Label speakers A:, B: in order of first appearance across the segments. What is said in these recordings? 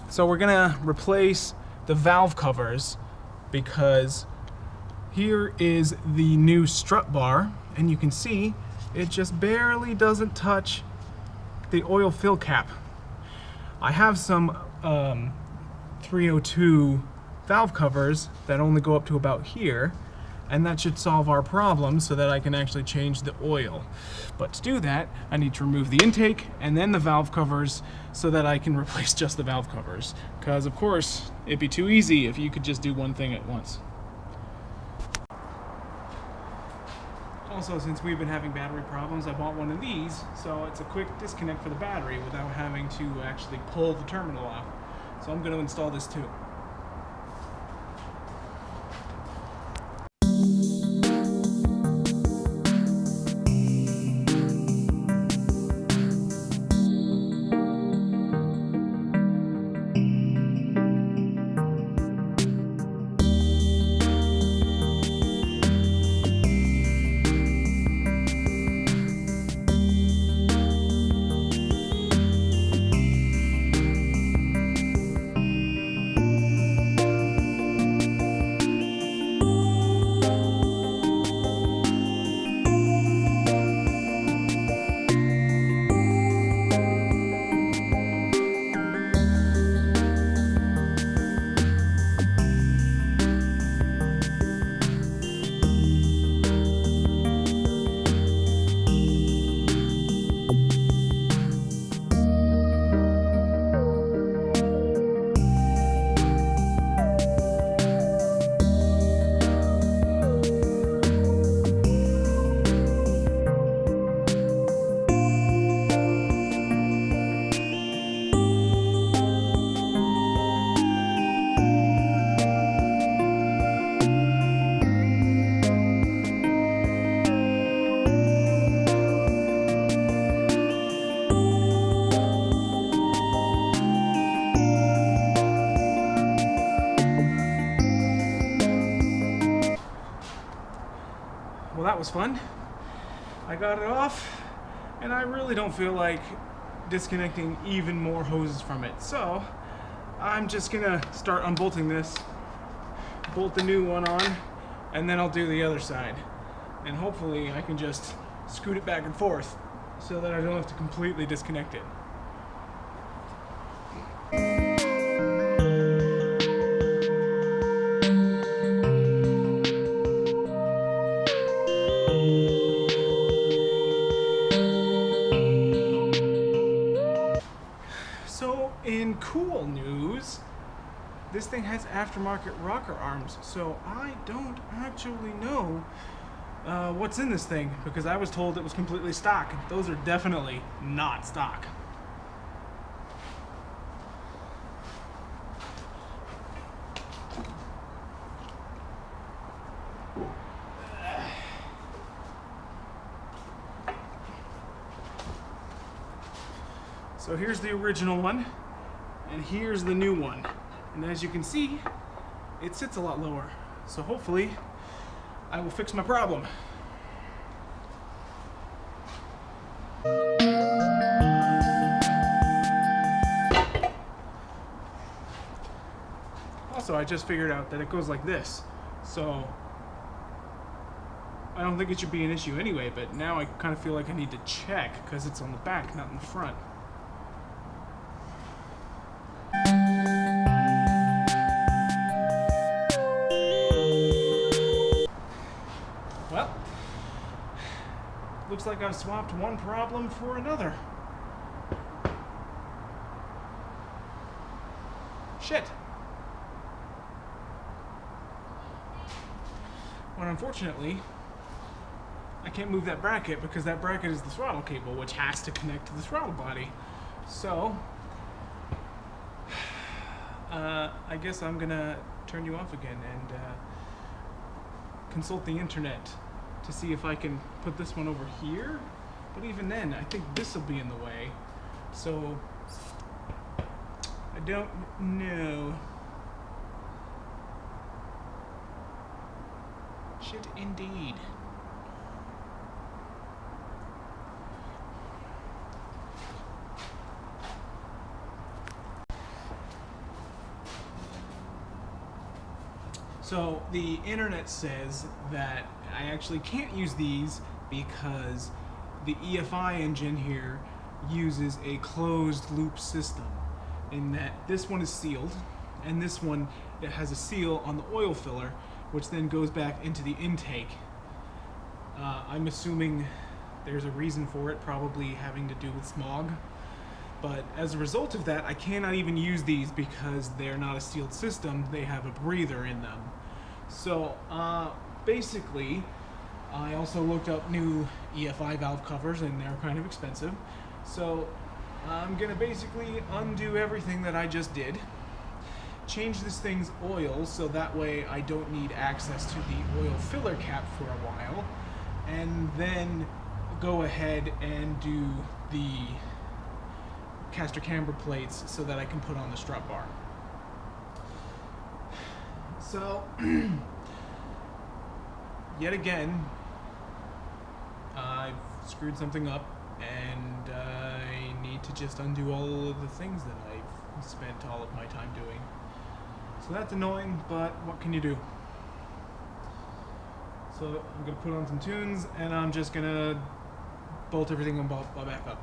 A: So we're gonna replace the valve covers because here is the new strut bar, and you can see it just barely doesn't touch the oil fill cap. I have some 302 valve covers that only go up to about here, and that should solve our problem so that I can actually change the oil. But to do that, I need to remove the intake and then the valve covers so that I can replace just the valve covers. Because of course, it'd be too easy if you could just do one thing at once. Also, since we've been having battery problems, I bought one of these, so it's a quick disconnect for the battery without having to actually pull the terminal off. So I'm going to install this too. Well, that was fun. I got it off, and I really don't feel like disconnecting even more hoses from it. So I'm just gonna start unbolting this, bolt the new one on, and then I'll do the other side. And hopefully I can just scoot it back and forth so that I don't have to completely disconnect it. So in cool news, this thing has aftermarket rocker arms, so I don't actually know what's in this thing because I was told it was completely stock. Those are definitely not stock. So here's the original one, and here's the new one. And as you can see, it sits a lot lower. So hopefully, I will fix my problem. Also, I just figured out that it goes like this. So I don't think it should be an issue anyway, but now I kind of feel like I need to check because it's on the back, not in the front. Well, looks like I've swapped one problem for another. Shit. Well, unfortunately, I can't move that bracket because that bracket is the throttle cable, which has to connect to the throttle body. So, I guess I'm gonna turn you off again and consult the internet to see if I can put this one over here. But even then, I think this will be in the way. So, I don't know. Shit indeed. So the internet says that I actually can't use these because the EFI engine here uses a closed loop system, in that this one is sealed and this one, it has a seal on the oil filler, which then goes back into the intake. I'm assuming there's a reason for it, probably having to do with smog. But as a result of that, I cannot even use these because they're not a sealed system. They have a breather in them. So basically, I also looked up new EFI valve covers, and they're kind of expensive. So I'm gonna basically undo everything that I just did, change this thing's oil so that way I don't need access to the oil filler cap for a while, and then go ahead and do the caster camber plates so that I can put on the strut bar. So yet again, I've screwed something up, and I need to just undo all of the things that I've spent all of my time doing. So that's annoying, but what can you do? So I'm gonna put on some tunes, and I'm just gonna bolt everything back up.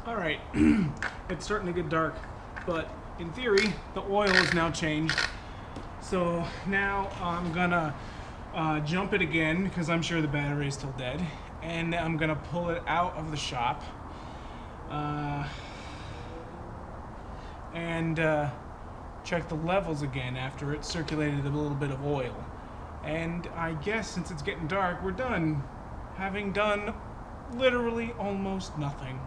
A: Alright, it's starting to get dark, but in theory, the oil is now changed. So now I'm gonna jump it again, because I'm sure the battery is still dead, and I'm gonna pull it out of the shop and check the levels again after it circulated a little bit of oil. And I guess since it's getting dark, we're done, having done literally almost nothing.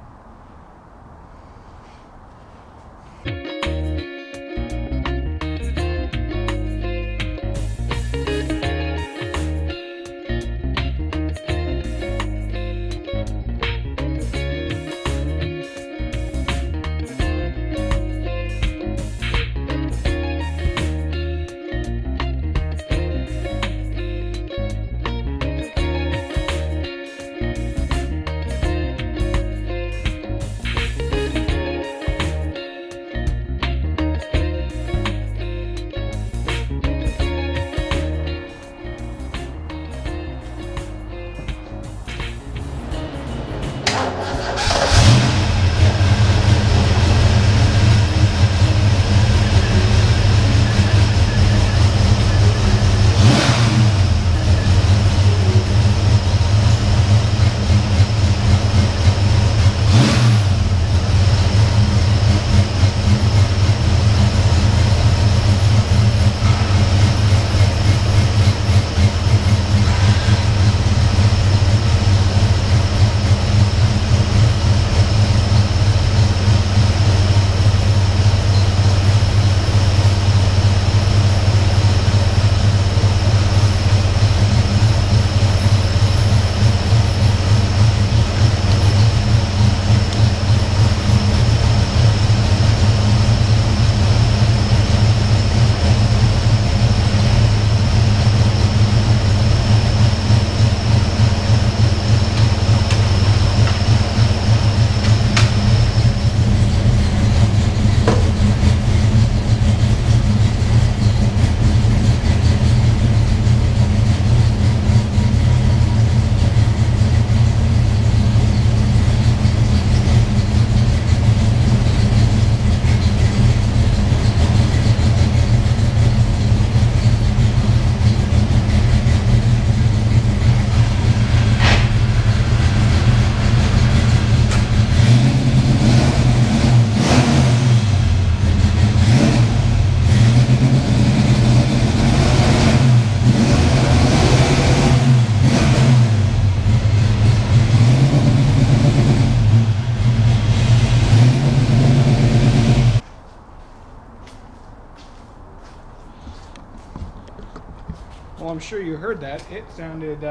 A: I'm sure you heard that. It sounded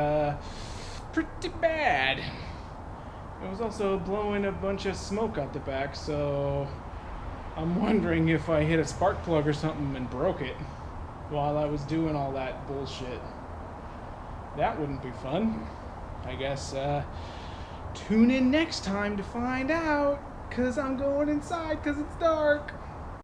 A: pretty bad. It was also blowing a bunch of smoke out the back, so I'm wondering if I hit a spark plug or something and broke it while I was doing all that bullshit. That wouldn't be fun. I guess tune in next time to find out, 'cause I'm going inside 'cause it's dark.